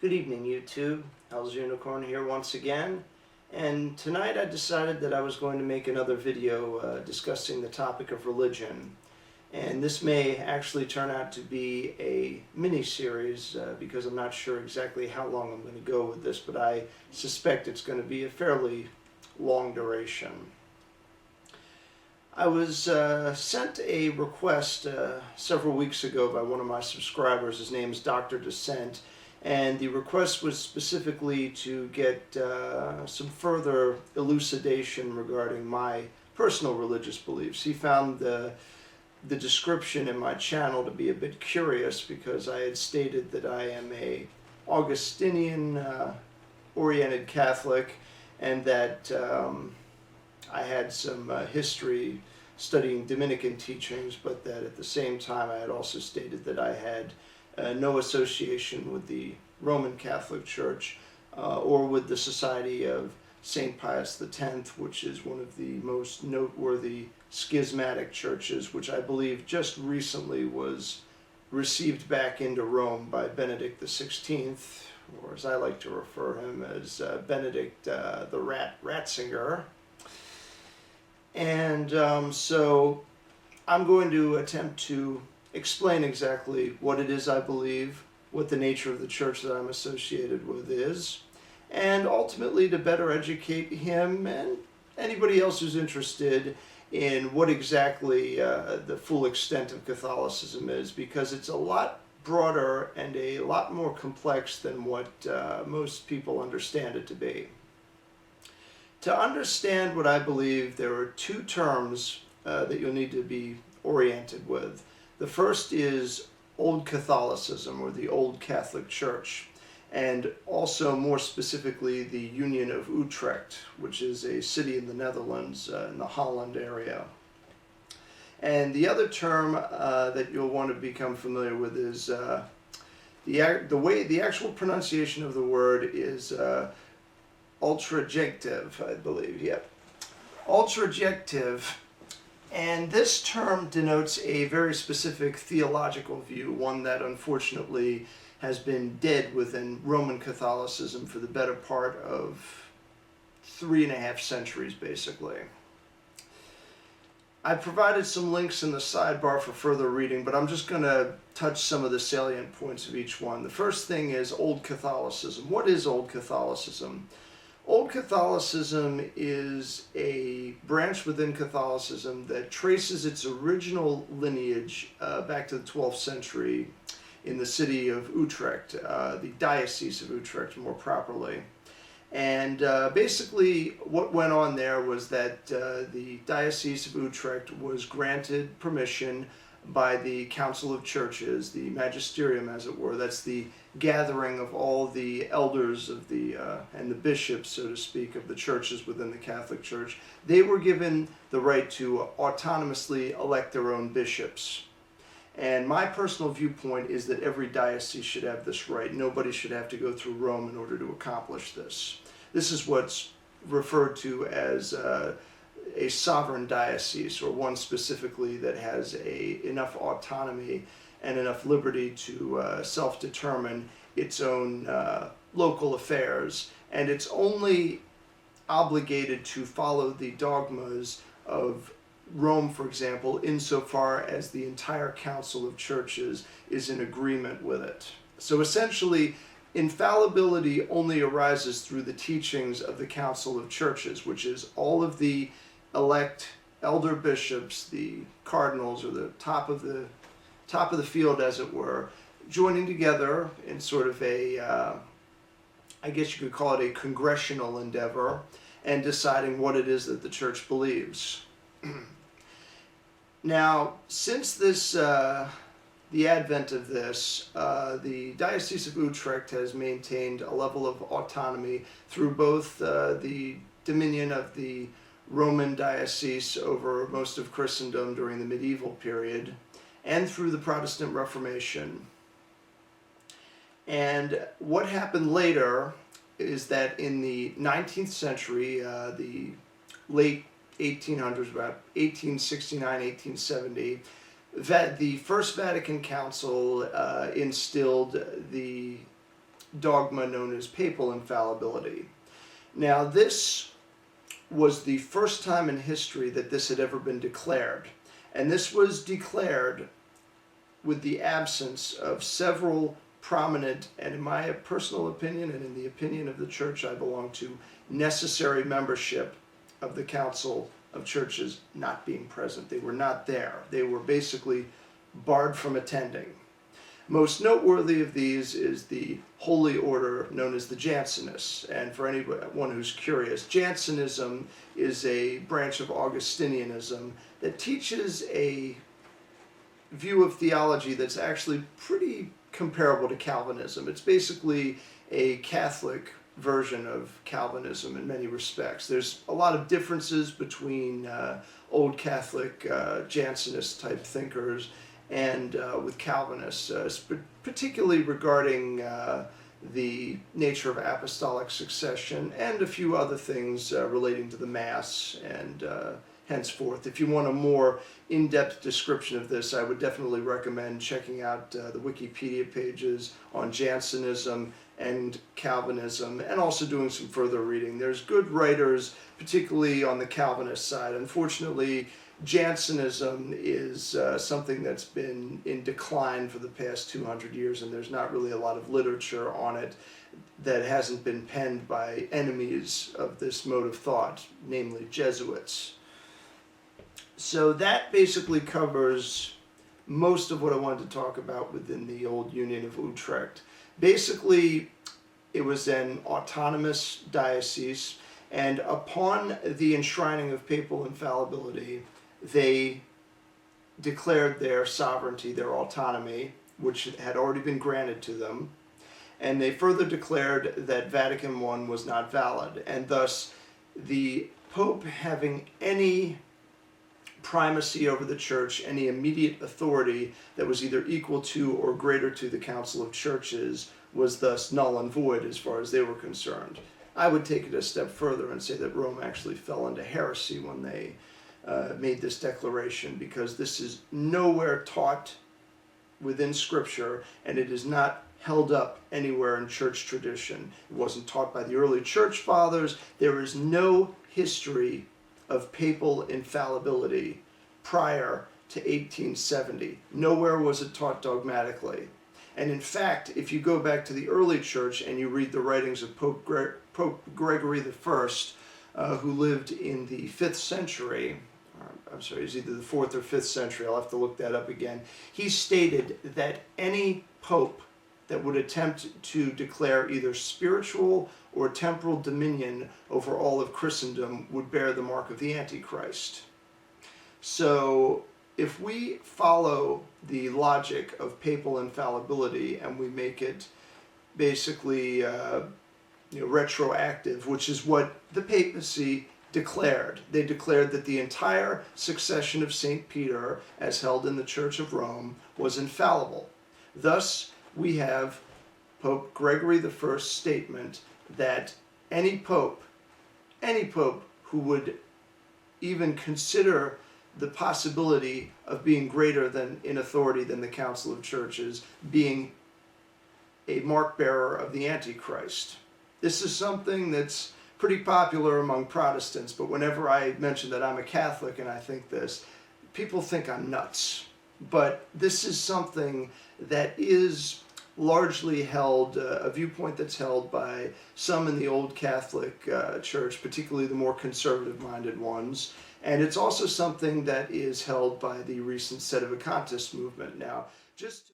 Good evening, YouTube. Hell's Unicorn here once again. And tonight I decided that I was going to make another video discussing the topic of religion. And this may actually turn out to be a mini-series because I'm not sure exactly how long I'm going to go with this, but I suspect it's going to be a fairly long duration. I was sent a request several weeks ago by one of my subscribers. His name is Dr. Dissent. And the request was specifically to get some further elucidation regarding my personal religious beliefs. He found the description in my channel to be a bit curious because I had stated that I am a Augustinian-oriented Catholic and that I had some history studying Dominican teachings, but that at the same time I had also stated that I had no association with the Roman Catholic Church or with the Society of St. Pius X, which is one of the most noteworthy schismatic churches, which I believe just recently was received back into Rome by Benedict XVI, or as I like to refer him as Benedict the Ratzinger. And so I'm going to attempt to explain exactly what it is I believe, what the nature of the church that I'm associated with is, and ultimately to better educate him and anybody else who's interested in what exactly the full extent of Catholicism is, because it's a lot broader and a lot more complex than what most people understand it to be. To understand what I believe, there are two terms that you'll need to be oriented with. The first is Old Catholicism, or the Old Catholic Church, and also more specifically the Union of Utrecht, which is a city in the Netherlands, in the Holland area. And the other term that you'll want to become familiar with is the actual pronunciation of the word is Ultrajective, I believe. Yep, Ultrajective. And this term denotes a very specific theological view, one that unfortunately has been dead within Roman Catholicism for the better part of 3.5 centuries, basically. I provided some links in the sidebar for further reading, but I'm just going to touch some of the salient points of each one. The first thing is Old Catholicism. What is Old Catholicism? Old Catholicism is a branch within Catholicism that traces its original lineage back to the 12th century in the city of Utrecht, the Diocese of Utrecht more properly. And basically what went on there was that the Diocese of Utrecht was granted permission by the Council of Churches, the magisterium as it were. That's the gathering of all the elders of the and the bishops, so to speak, of the churches within the Catholic Church. They were given the right to autonomously elect their own bishops. And my personal viewpoint is that every diocese should have this right. Nobody should have to go through Rome in order to accomplish this. This is what's referred to as a sovereign diocese, or one specifically that has enough autonomy and enough liberty to self-determine its own local affairs. And it's only obligated to follow the dogmas of Rome, for example, insofar as the entire Council of Churches is in agreement with it. So essentially, infallibility only arises through the teachings of the Council of Churches, which is all of the elect elder bishops, the cardinals, or the top of the field, as it were, joining together in sort of a, I guess you could call it a congressional endeavor, and deciding what it is that the church believes. Now, since this, the advent of this, the Diocese of Utrecht has maintained a level of autonomy through both the dominion of the Roman diocese over most of Christendom during the medieval period, and through the Protestant Reformation. And what happened later is that in the 19th century, the late 1800s, about 1869, 1870, the First Vatican Council instilled the dogma known as Papal Infallibility. Now, this was the first time in history that this had ever been declared. And this was declared with the absence of several prominent, and in my personal opinion and in the opinion of the church I belong to, necessary membership of the Council of Churches not being present. They were not there. They were basically barred from attending. Most noteworthy of these is the holy order known as the Jansenists. And for anyone who's curious, Jansenism is a branch of Augustinianism that teaches a view of theology that's actually pretty comparable to Calvinism. It's basically a Catholic version of Calvinism in many respects. There's a lot of differences between old Catholic Jansenist type thinkers and with Calvinists, particularly regarding the nature of apostolic succession and a few other things relating to the Mass and henceforth. If you want a more in-depth description of this, I would definitely recommend checking out the Wikipedia pages on Jansenism and Calvinism, and also doing some further reading. There's good writers, particularly on the Calvinist side. Unfortunately, Jansenism is something that's been in decline for the past 200 years, and there's not really a lot of literature on it that hasn't been penned by enemies of this mode of thought, namely Jesuits. So that basically covers most of what I wanted to talk about within the old Union of Utrecht. Basically, it was an autonomous diocese, and upon the enshrining of papal infallibility, they declared their sovereignty, their autonomy, which had already been granted to them, and they further declared that Vatican I was not valid, and thus the Pope having any primacy over the Church, any immediate authority that was either equal to or greater to the Council of Churches, was thus null and void as far as they were concerned. I would take it a step further and say that Rome actually fell into heresy when they made this declaration, because this is nowhere taught within Scripture, and it is not held up anywhere in church tradition. It wasn't taught by the early church fathers. There is no history of papal infallibility prior to 1870. Nowhere was it taught dogmatically. And in fact, if you go back to the early church and you read the writings of Pope Gregory I, who lived in the 5th century, I'm sorry, it's either the 4th or 5th century, I'll have to look that up again, he stated that any pope that would attempt to declare either spiritual or temporal dominion over all of Christendom would bear the mark of the Antichrist. So if we follow the logic of papal infallibility and we make it basically retroactive, which is what the papacy declared. They declared that the entire succession of St. Peter, as held in the Church of Rome, was infallible. Thus, we have Pope Gregory I's statement that any pope who would even consider the possibility of being greater than in authority than the Council of Churches, being a mark bearer of the Antichrist. This is something that's pretty popular among Protestants, but whenever I mention that I'm a Catholic and I think this, people think I'm nuts. But this is something that is largely held, a viewpoint that's held by some in the old Catholic Church, particularly the more conservative-minded ones. And it's also something that is held by the recent sedevacantist movement. Now, just